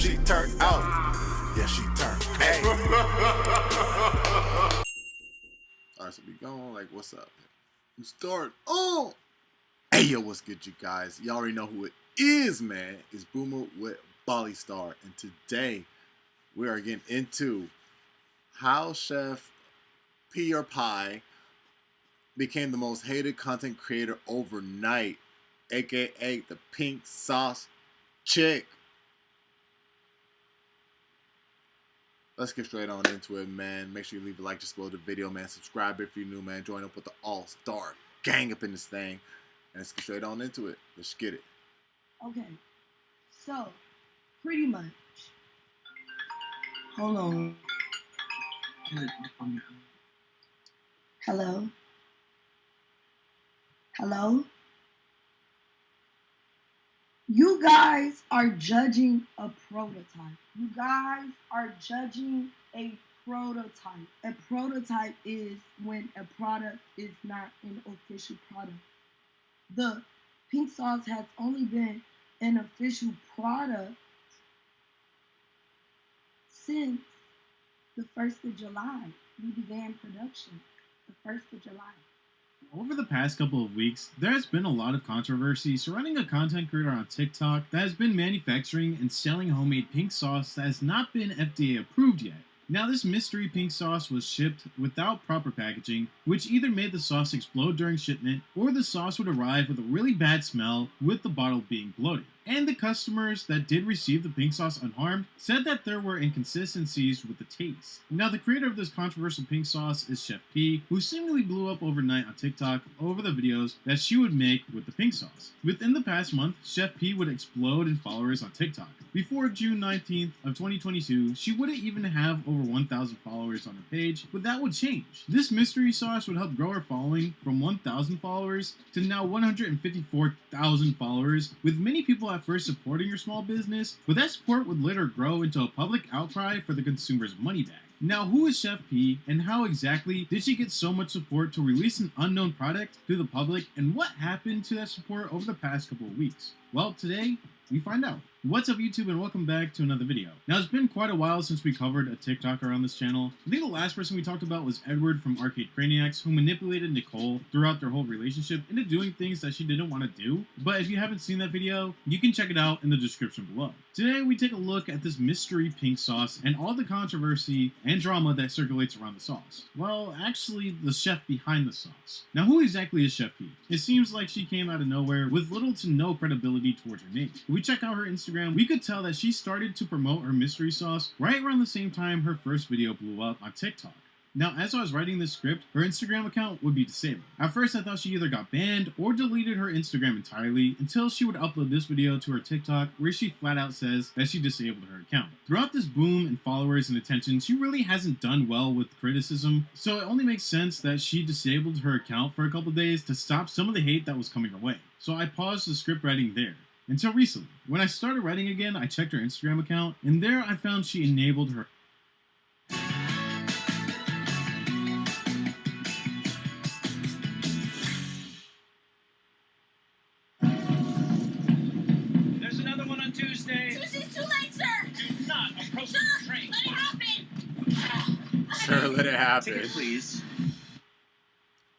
she turned out. Yeah, she turned. Hey. Alright, so we going like, what's up? We start. Oh! Hey, yo, what's good, you guys? You already know who it is, man. It's Boomer with Bali Star. And today, we are getting into how Chef PewDiePie became the most hated content creator overnight, aka the pink sauce chick. Let's get straight on into it, man. Make sure you leave a like just below the video, man. Subscribe if you're new, man. Join up with the all-star gang up in this thing. And let's get straight on into it. Let's get it. Okay, so pretty much. Hold on. Hello? Hello? You guys are judging a prototype. You guys are judging a prototype. A prototype is when a product is not an official product. The pink sauce has only been an official product since the 1st of July. We began production the 1st of July. Over the past couple of weeks, there has been a lot of controversy surrounding a content creator on TikTok that has been manufacturing and selling homemade pink sauce that has not been FDA approved yet. Now, this mystery pink sauce was shipped without proper packaging, which either made the sauce explode during shipment, or the sauce would arrive with a really bad smell with the bottle being bloated. And the customers that did receive the pink sauce unharmed said that there were inconsistencies with the taste. Now, the creator of this controversial pink sauce is Chef P, who seemingly blew up overnight on TikTok over the videos that she would make with the pink sauce. Within the past month, Chef P would explode in followers on TikTok. Before June 19th of 2022, she wouldn't even have over 1,000 followers on her page, but that would change. This mystery sauce would help grow her following from 1,000 followers to now 154,000 followers, with many people at first supporting her small business, but that support would later grow into a public outcry for the consumer's money back. Now, who is Chef P, and how exactly did she get so much support to release an unknown product to the public, and what happened to that support over the past couple of weeks? Well, today, we find out. What's up, YouTube, and welcome back to another video. Now, it's been quite a while since we covered a TikToker on this channel. I think the last person we talked about was Edward from Arcade Craniacs, who manipulated Nicole throughout their whole relationship into doing things that she didn't want to do. But if you haven't seen that video, you can check it out in the description below. Today, we take a look at this mystery pink sauce and all the controversy and drama that circulates around the sauce. Well, actually, the chef behind the sauce. Now, who exactly is Chef P? It seems like she came out of nowhere with little to no credibility towards her name. If we check out her Instagram, we could tell that she started to promote her mystery sauce right around the same time her first video blew up on TikTok. Now, as I was writing this script, her Instagram account would be disabled. At first, I thought she either got banned or deleted her Instagram entirely until she would upload this video to her TikTok where she flat out says that she disabled her account. Throughout this boom in followers and attention, she really hasn't done well with criticism, so it only makes sense that she disabled her account for a couple days to stop some of the hate that was coming her way. So I paused the script writing there. Until recently. When I started writing again, I checked her Instagram account, and there I found she enabled her. There's another one on Tuesday. Tuesday's too late, sir! Do not approach Sir, the train. let it happen! Sure, let it happen. Ticket, please.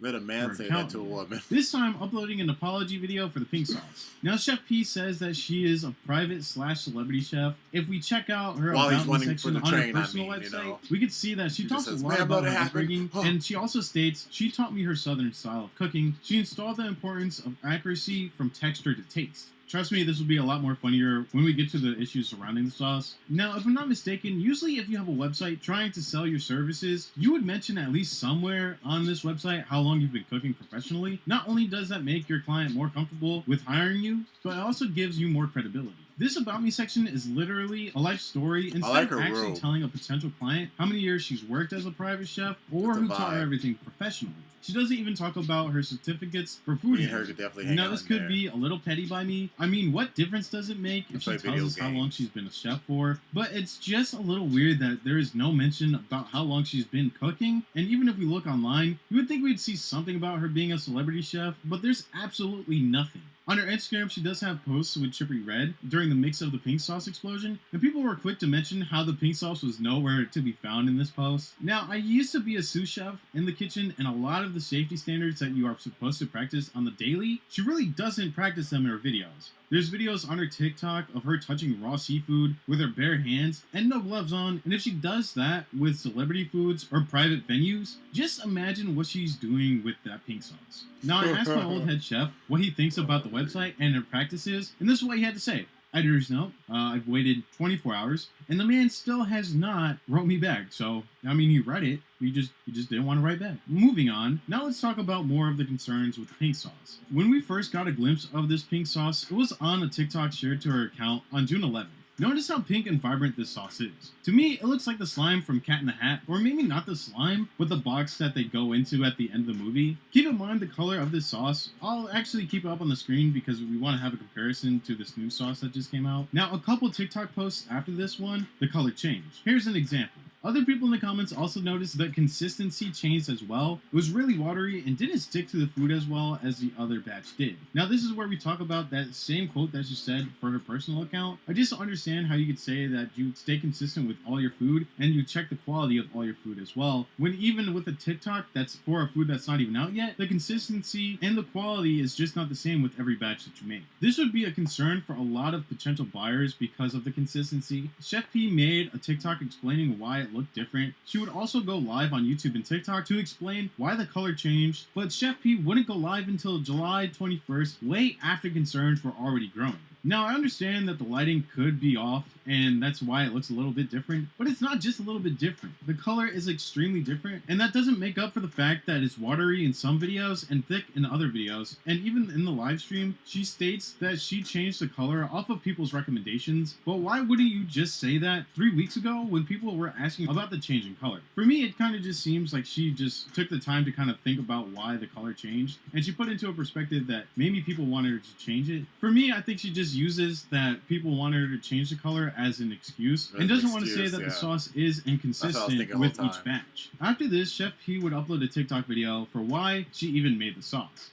Let a man say account. that to a woman. This time uploading an apology video for the pink sauce. Now, Chef P says that she is a private/celebrity chef. If we check out her While he's about me running section for the on train, her personal I mean, website, you know. we could see that she She talks just says, a lot "Man, about let it her happen." upbringing, and she also states she taught me her southern style of cooking. She installed the importance of accuracy from texture to taste. Trust me, this will be a lot more funnier when we get to the issues surrounding the sauce. Now, if I'm not mistaken, usually if you have a website trying to sell your services, you would mention at least somewhere on this website how long you've been cooking professionally. Not only does that make your client more comfortable with hiring you, but it also gives you more credibility. This About Me section is literally a life story instead like of her actually rule. telling a potential client how many years she's worked as a private chef or It's a who taught her vibe. everything professionally. She doesn't even talk about her certificates for food. Me and her could definitely hang Now, out this in could there. be a little petty by me. I mean, what difference does it make if Play she tells video us how long games. she's been a chef for? But it's just a little weird that there is no mention about how long she's been cooking. And even if we look online, you would think we'd see something about her being a celebrity chef, but there's absolutely nothing. On her Instagram, she does have posts with Chippery Red during the mix of the pink sauce explosion, and people were quick to mention how the pink sauce was nowhere to be found in this post. Now, I used to be a sous chef in the kitchen, and a lot of the safety standards that you are supposed to practice on the daily, she really doesn't practice them in her videos. There's videos on her TikTok of her touching raw seafood with her bare hands and no gloves on, and if she does that with celebrity foods or private venues, just imagine what she's doing with that pink sauce. Now, I asked my old head chef what he thinks about the website and her practices, and this is what he had to say. Editor's note, I've waited 24 hours, and the man still has not wrote me back. So, I mean, he read it, he just didn't want to write back. Moving on, now let's talk about more of the concerns with the pink sauce. When we first got a glimpse of this pink sauce, it was on a TikTok shared to her account on June 11th. Notice how pink and vibrant this sauce is. To me, it looks like the slime from Cat in the Hat, or maybe not the slime, but the box that they go into at the end of the movie. Keep in mind the color of this sauce. I'll actually keep it up on the screen because we want to have a comparison to this new sauce that just came out. Now, a couple TikTok posts after this one, the color changed. Here's an example. Other people in the comments also noticed that consistency changed as well. It was really watery and didn't stick to the food as well as the other batch did. Now this is where we talk about that same quote that she said for her personal account. I just don't understand how you could say that you stay consistent with all your food and you check the quality of all your food as well, when even with a TikTok that's for a food that's not even out yet, the consistency and the quality is just not the same with every batch that you make. This would be a concern for a lot of potential buyers because of the consistency. Chef P made a TikTok explaining why it looked different. She would also go live on YouTube and TikTok to explain why the color changed, but Chef P wouldn't go live until July 21st, way after concerns were already growing. Now, I understand that the lighting could be off, and that's why it looks a little bit different, but it's not just a little bit different. The color is extremely different, and that doesn't make up for the fact that it's watery in some videos and thick in other videos. And even in the live stream, she states that she changed the color off of people's recommendations, but why wouldn't you just say that 3 weeks ago when people were asking about the change in color? For me, it kind of just seems like she just took the time to kind of think about why the color changed, and she put into a perspective that maybe people wanted her to change it. For me, I think she just uses that people wanted her to change the color as an excuse and doesn't want to say that the sauce is inconsistent with each batch. After this, Chef P would upload a TikTok video for why she even made the sauce.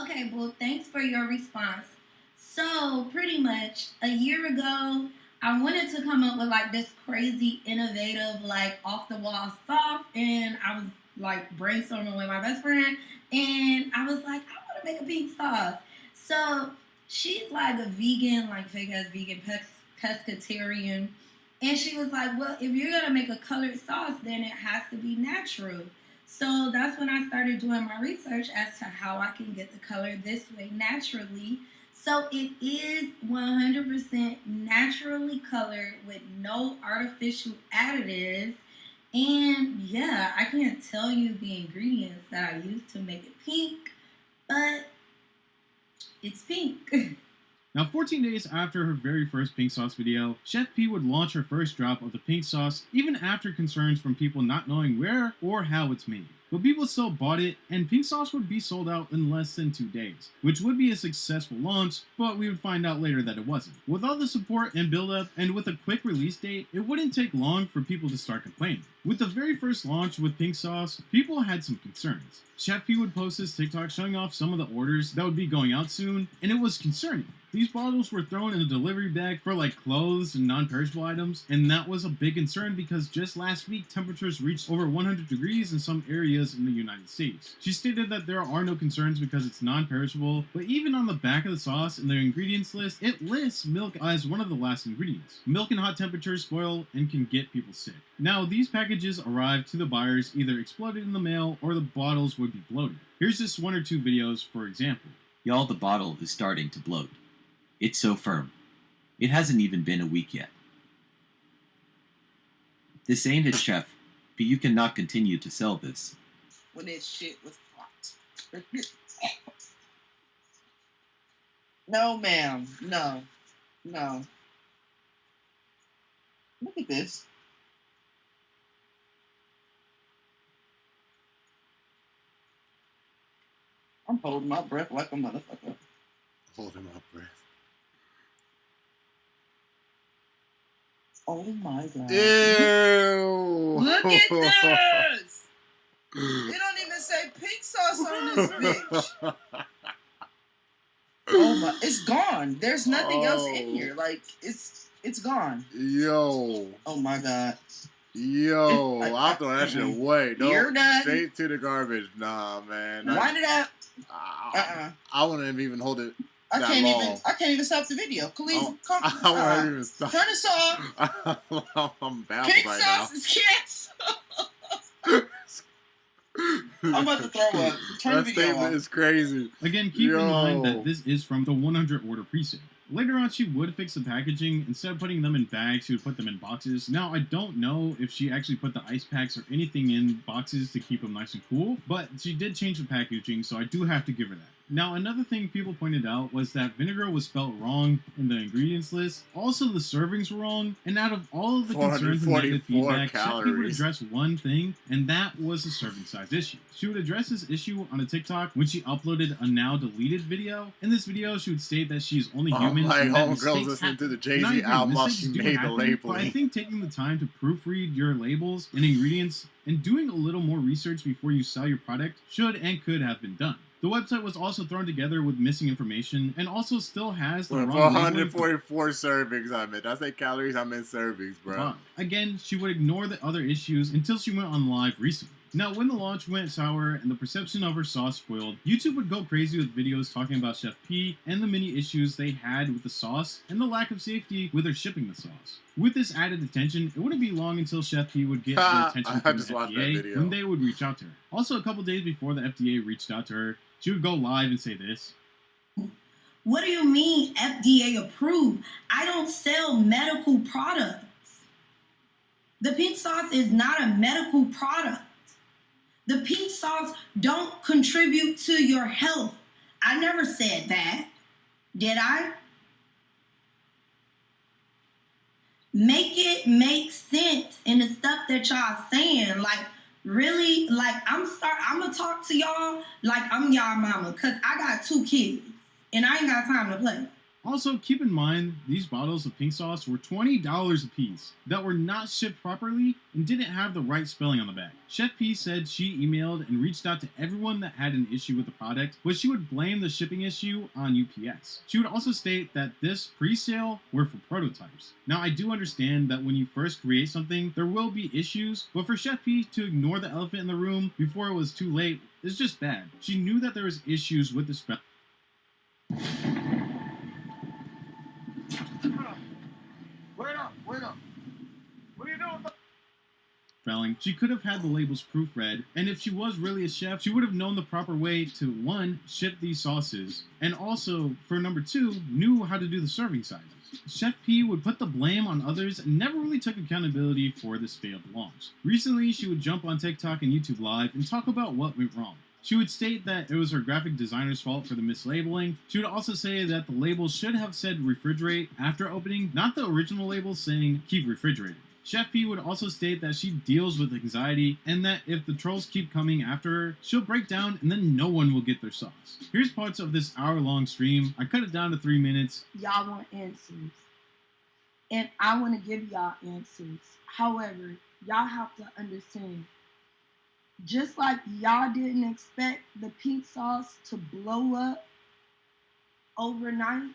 Okay, well, thanks for your response. So, pretty much, a year ago, I wanted to come up with, like, this crazy, innovative, like, off-the-wall sauce, and I was, like, brainstorming with my best friend, and I was like, I want to make a pink sauce. So, she's, like, a vegan, like, fake-ass vegan pescatarian, and she was like, well, if you're going to make a colored sauce, then it has to be natural. So that's when I started doing my research as to how I can get the color this way naturally. So it is 100% naturally colored with no artificial additives. And yeah, I can't tell you the ingredients that I used to make it pink, but it's pink. Now, 14 days after her very first pink sauce video, Chef P would launch her first drop of the pink sauce, even after concerns from people not knowing where or how it's made. But people still bought it, and pink sauce would be sold out in less than 2 days, which would be a successful launch, but we would find out later that it wasn't. With all the support and build-up, and with a quick release date, it wouldn't take long for people to start complaining. With the very first launch with pink sauce, people had some concerns. Chef P would post his TikTok showing off some of the orders that would be going out soon, and it was concerning. These bottles were thrown in a delivery bag for like clothes and non-perishable items, and that was a big concern because just last week temperatures reached over 100 degrees in some areas in the United States. She stated that there are no concerns because it's non-perishable, but even on the back of the sauce in their ingredients list, it lists milk as one of the last ingredients. Milk in hot temperatures spoil and can get people sick. Now, these packages arrived to the buyers either exploded in the mail or the bottles would be bloated. Here's just 1 or 2 videos for example. Y'all, the bottle is starting to bloat. It's so firm. It hasn't even been a week yet. This ain't it, Chef, but you cannot continue to sell this. When this shit was hot. No, ma'am. No. No. Look at this. I'm holding my breath like a motherfucker. Holding my breath. Oh my God. Ew. Look at this! It don't even say pink sauce on this bitch. Oh my, it's gone. There's nothing else in Oh. here. Like it's gone. Yo. Oh my god. Yo. I'll throw that shit away. You're No, done. straight to the garbage. Nah, man. Wind it up. I wouldn't even hold it. I that can't long. even. I can't even stop the video. Please, come. I wouldn't even stop. Turn this off. I'm baffled Pink right sauce is kids. I'm about to throw up. Turn That the video statement off. is crazy. Again, keep in mind Yo. that this is from the 100 order presale. Later on, she would fix the packaging. Instead of putting them in bags, she would put them in boxes. Now, I don't know if she actually put the ice packs or anything in boxes to keep them nice and cool, but she did change the packaging, so I do have to give her that. Now, another thing people pointed out was that vinegar was spelled wrong in the ingredients list. Also, the servings were wrong. And out of all of the concerns and negative 444 feedback, Chef P would calories. address one thing, and that was the serving size issue. She would address this issue on a TikTok when she uploaded a now deleted video. In this video, she would state that she is only human. Like and that homegirls mistakes listening to the happen. And I Jay-Z agree, album while mistakes she do made the happen, labeling. But I think taking the time to proofread your labels and ingredients and doing a little more research before you sell your product should and could have been done. The website was also thrown together with missing information and also still has the wrong labeling. 444 servings, I meant. I say calories, I meant servings, bro. But again, she would ignore the other issues until she went on live recently. Now, when the launch went sour and the perception of her sauce spoiled, YouTube would go crazy with videos talking about Chef P and the many issues they had with the sauce and the lack of safety with her shipping the sauce. With this added attention, it wouldn't be long until Chef P would get the attention I from the just watched that FDA video. when they would reach out to her. Also, a couple days before the FDA reached out to her, she would go live and say this. What do you mean FDA approved? I don't sell medical products. The pink sauce is not a medical product. The pink sauce don't contribute to your health. I never said that. Did I? Make it make sense in the stuff that y'all saying. Like, really, like I'm gonna talk to y'all like I'm y'all mama, cause I got 2 kids and I ain't got time to play. Also, keep in mind, these bottles of pink sauce were $20 a piece that were not shipped properly and didn't have the right spelling on the back. Chef P said she emailed and reached out to everyone that had an issue with the product, but she would blame the shipping issue on UPS. She would also state that this pre-sale were for prototypes. Now, I do understand that when you first create something, there will be issues, but for Chef P to ignore the elephant in the room before it was too late is just bad. She knew that there was issues with the spell. Wait up. What are you doing? Spelling. She could have had the labels proofread, and if she was really a chef, she would have known the proper way to, 1, ship these sauces, and also, for number 2, knew how to do the serving sizes. Chef P would put the blame on others and never really took accountability for this failed launch. Recently, she would jump on TikTok and YouTube Live and talk about what went wrong. She would state that it was her graphic designer's fault for the mislabeling. She would also say that the labels should have said refrigerate after opening, not the original label saying keep refrigerated. Chef P would also state that she deals with anxiety and that if the trolls keep coming after her, she'll break down and then no one will get their sauce. Here's parts of this hour-long stream. I cut it down to 3 minutes. Y'all want answers. And I want to give y'all answers. However, y'all have to understand, just like y'all didn't expect the pink sauce to blow up overnight,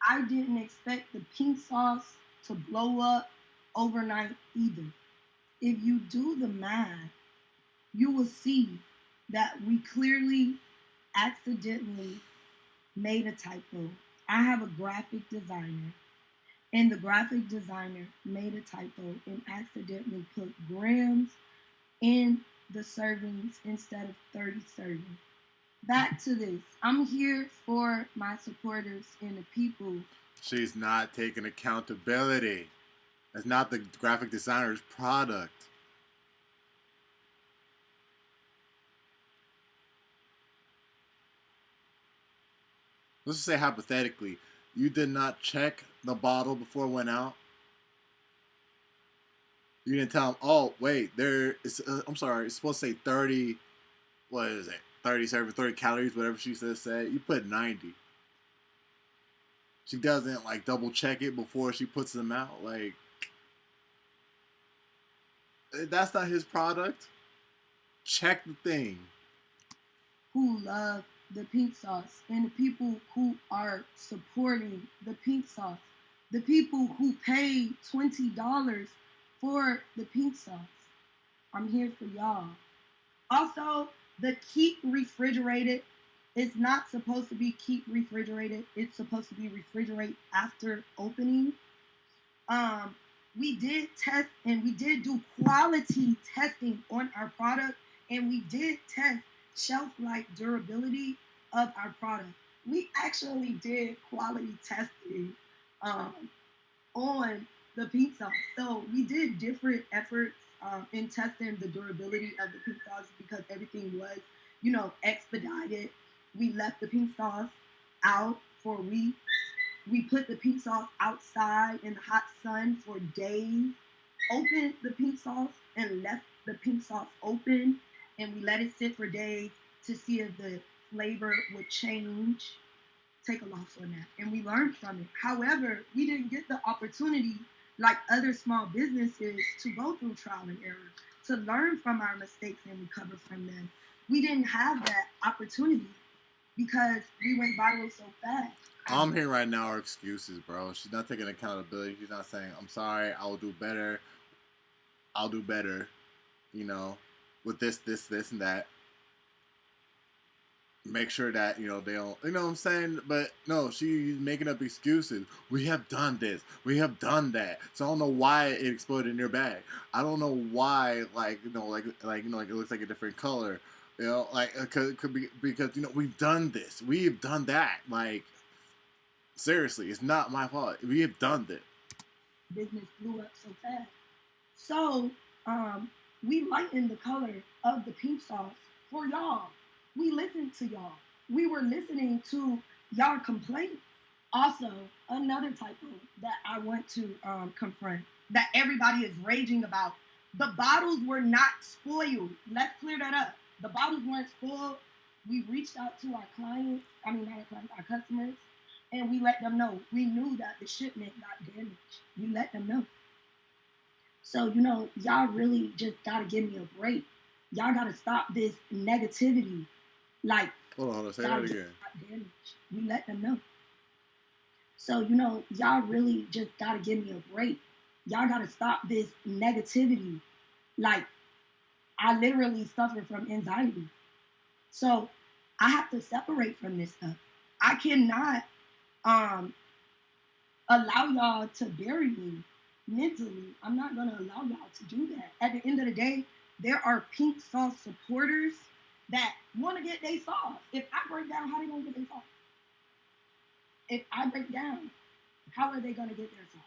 I didn't expect the pink sauce to blow up overnight either. If you do the math, you will see that we clearly accidentally made a typo. I have a graphic designer, and the graphic designer made a typo and accidentally put grams in the servings instead of 30 servings. Back to this. I'm here for my supporters and the people. She's not taking accountability. That's not the graphic designer's product. Let's just say hypothetically, you did not check the bottle before it went out. You didn't tell them, oh, wait, I'm sorry, it's supposed to say 30, what is it, 30 serving, 30 calories, whatever she said. You put 90. She doesn't, like, double check it before she puts them out. Like, that's not his product. Check the thing. Who love the pink sauce and the people who are supporting the pink sauce, the people who paid $20 for the pink sauce. I'm here for y'all. Also, the keep refrigerated is not supposed to be keep refrigerated. It's supposed to be refrigerate after opening. We did test and we did do quality testing on our product, and we did test shelf life durability of our product. We actually did quality testing on the pink sauce. So we did different efforts in testing the durability of the pink sauce because everything was, expedited. We left the pink sauce out for weeks. We put the pink sauce outside in the hot sun for days. Opened the pink sauce and left the pink sauce open, and we let it sit for days to see if the flavor would change. Take a loss on that, and we learned from it. However, we didn't get the opportunity like other small businesses to go through trial and error, to learn from our mistakes and recover from them. We didn't have that opportunity because we went viral so fast. All I'm hearing right now are excuses, bro. She's not taking accountability. She's not saying, I'm sorry, I'll do better. I'll do better, with this, and that. Make sure that, they don't, you know what I'm saying? But no, she's making up excuses. We have done this. We have done that. So I don't know why it exploded in your bag. I don't know why, it looks like a different color. It could be because, we've done this. We've done that. Seriously, it's not my fault. We have done this. Business blew up so fast. So, we lightened the color of the pink sauce for y'all. We listened to y'all. We were listening to y'all complaints. Also, another typo that I want to confront that everybody is raging about. The bottles were not spoiled. Let's clear that up. The bottles weren't spoiled. We reached out to our clients, our customers, and we let them know. We knew that the shipment got damaged. We let them know. So, y'all really just got to give me a break. Y'all got to stop this negativity. Hold on, say that again. Damaged. We let them know. So, y'all really just got to give me a break. Y'all got to stop this negativity. I literally suffer from anxiety. So, I have to separate from this stuff. I cannot allow y'all to bury me mentally. I'm not going to allow y'all to do that. At the end of the day, there are pink sauce supporters that want to get their sauce. If I break down, how are they going to get their sauce? If I break down, how are they going to get their sauce?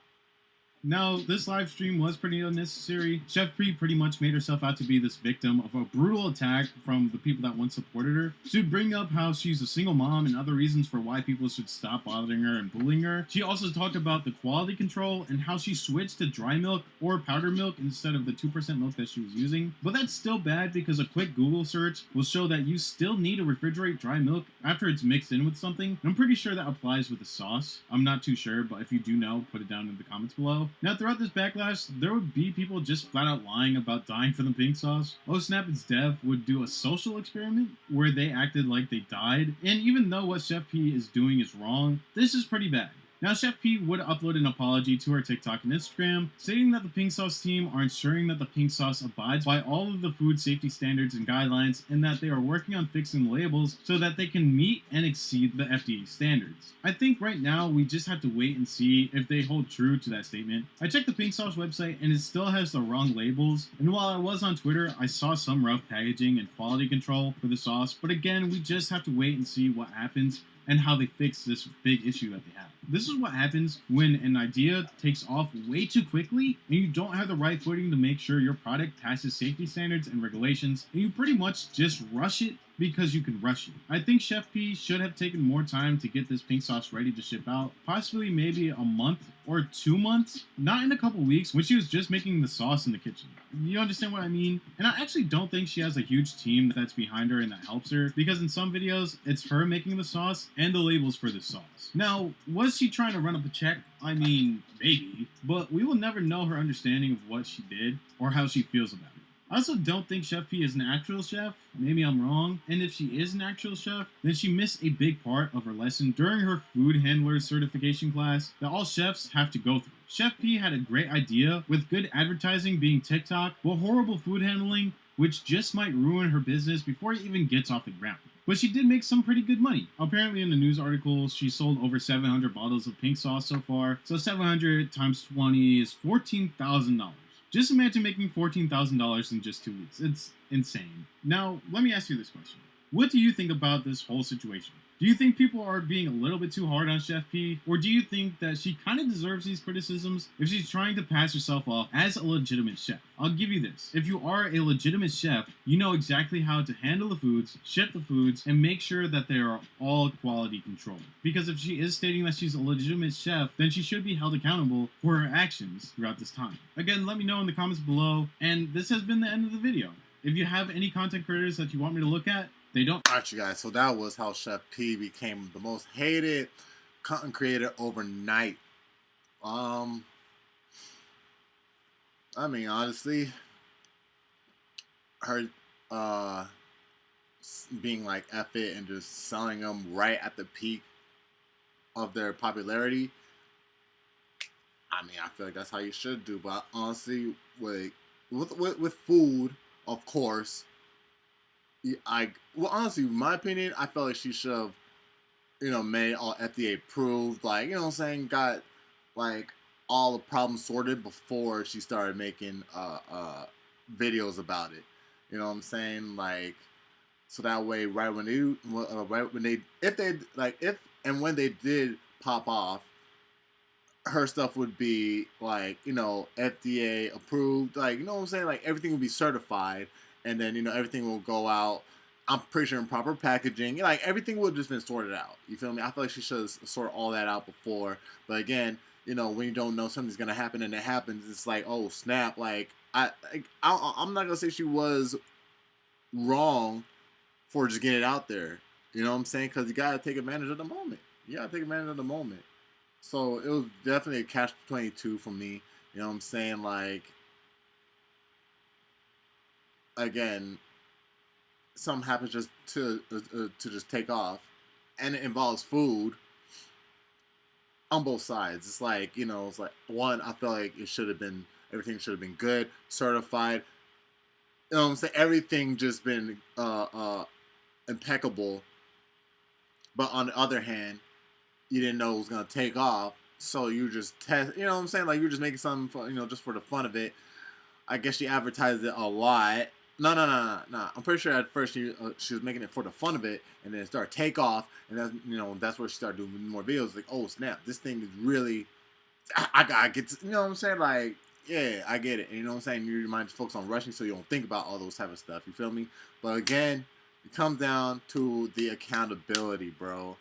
Now, this live stream was pretty unnecessary. Chef P pretty much made herself out to be this victim of a brutal attack from the people that once supported her. She would bring up how she's a single mom and other reasons for why people should stop bothering her and bullying her. She also talked about the quality control and how she switched to dry milk or powder milk instead of the 2% milk that she was using. But that's still bad because a quick Google search will show that you still need to refrigerate dry milk after it's mixed in with something. And I'm pretty sure that applies with the sauce. I'm not too sure, but if you do know, put it down in the comments below. Now, throughout this backlash, there would be people just flat out lying about dying for the pink sauce. Oh Snap It's Dev would do a social experiment where they acted like they died, and even though what Chef P is doing is wrong, this is pretty bad. Now, Chef P would upload an apology to her TikTok and Instagram, stating that the pink sauce team are ensuring that the pink sauce abides by all of the food safety standards and guidelines, and that they are working on fixing the labels so that they can meet and exceed the FDA standards. I think right now we just have to wait and see if they hold true to that statement. I checked the pink sauce website and it still has the wrong labels, and while I was on Twitter, I saw some rough packaging and quality control for the sauce, but again, we just have to wait and see what happens and how they fix this big issue that they have. This is what happens when an idea takes off way too quickly and you don't have the right footing to make sure your product passes safety standards and regulations, and you pretty much just rush it because you can rush it. I think Chef P should have taken more time to get this pink sauce ready to ship out, possibly maybe a month or 2 months, not in a couple weeks when she was just making the sauce in the kitchen. You understand what I mean? And I actually don't think she has a huge team that's behind her and that helps her, because in some videos, it's her making the sauce and the labels for the sauce. Now, was she trying to run up a check? I mean, maybe, but we will never know her understanding of what she did or how she feels about it. I also don't think Chef P is an actual chef. Maybe I'm wrong. And if she is an actual chef, then she missed a big part of her lesson during her food handler certification class that all chefs have to go through. Chef P had a great idea with good advertising being TikTok, but horrible food handling, which just might ruin her business before it even gets off the ground. But she did make some pretty good money. Apparently in the news article, she sold over 700 bottles of pink sauce so far. So 700 times 20 is $14,000. Just imagine making $14,000 in just 2 weeks. It's insane. Now, let me ask you this question. What do you think about this whole situation? Do you think people are being a little bit too hard on Chef P? Or do you think that she kind of deserves these criticisms if she's trying to pass herself off as a legitimate chef? I'll give you this. If you are a legitimate chef, you know exactly how to handle the foods, ship the foods, and make sure that they are all quality controlled. Because if she is stating that she's a legitimate chef, then she should be held accountable for her actions throughout this time. Again, let me know in the comments below. And this has been the end of the video. If you have any content creators that you want me to look at, they don't. Alright, you guys, so that was how Chef P became the most hated content creator overnight. I mean, honestly, her being like F it and just selling them right at the peak of their popularity, I mean, I feel like that's how you should do. But honestly, with food, of course, well, honestly, in my opinion, I felt like she should have, made all FDA approved, like, you know what I'm saying, got, like, all the problems sorted before she started making, videos about it, you know what I'm saying, like, so that way, right when they did pop off, her stuff would be, like, FDA approved, like, you know what I'm saying, like, everything would be certified. And then, everything will go out, I'm pretty sure, in proper packaging. Like, everything would have just been sorted out. You feel me? I feel like she should have sorted all that out before. But again, when you don't know something's going to happen and it happens, it's like, oh, snap. Like, I'm not going to say she was wrong for just getting it out there. You know what I'm saying? Because you got to take advantage of the moment. You got to take advantage of the moment. So, it was definitely a catch-22 for me. You know what I'm saying? Like, again, something happens just to just take off, and it involves food on both sides. It's like, it's like, one, I feel like everything should have been good, certified. You know what I'm saying? Everything just been impeccable. But on the other hand, you didn't know it was gonna take off, so you just test. You know what I'm saying? Like, you're just making something for, just for the fun of it. I guess she advertised it a lot. No. I'm pretty sure at first she was making it for the fun of it, and then it started take off, and that's where she started doing more videos. Like, oh snap, this thing is really, I get to, you know what I'm saying? Like, yeah, I get it. And you know what I'm saying? Your mind just focus on rushing, so you don't think about all those type of stuff. You feel me? But again, it comes down to the accountability, bro.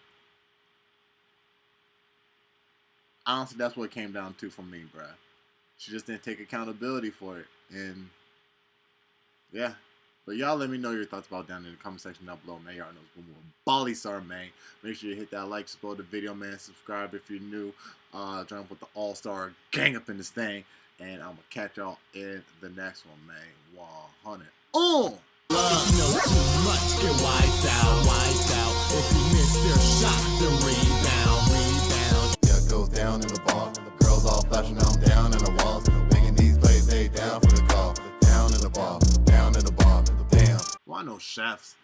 Honestly, that's what it came down to for me, bro. She just didn't take accountability for it, and yeah. But y'all let me know your thoughts about down in the comment section down below, man. Y'all know it's Boomer Ballystar, man. Make sure you hit that like, support the video, man. Subscribe if you're new. Join up with the all-star gang up in this thing. And I'm going to catch y'all in the next one, man. 100. Oh! If you know too much, get wiped out. If you miss their shot, then rebound. Yeah, it goes down in the bar. Girls all flashing, I'm down in the walls. Making these plays, they down for the call. Down in the bar. Damn. Well, I know chefs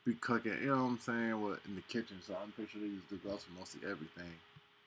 be cooking, you know what I'm saying, in the kitchen, so I'm pretty sure they use the gloves for mostly everything.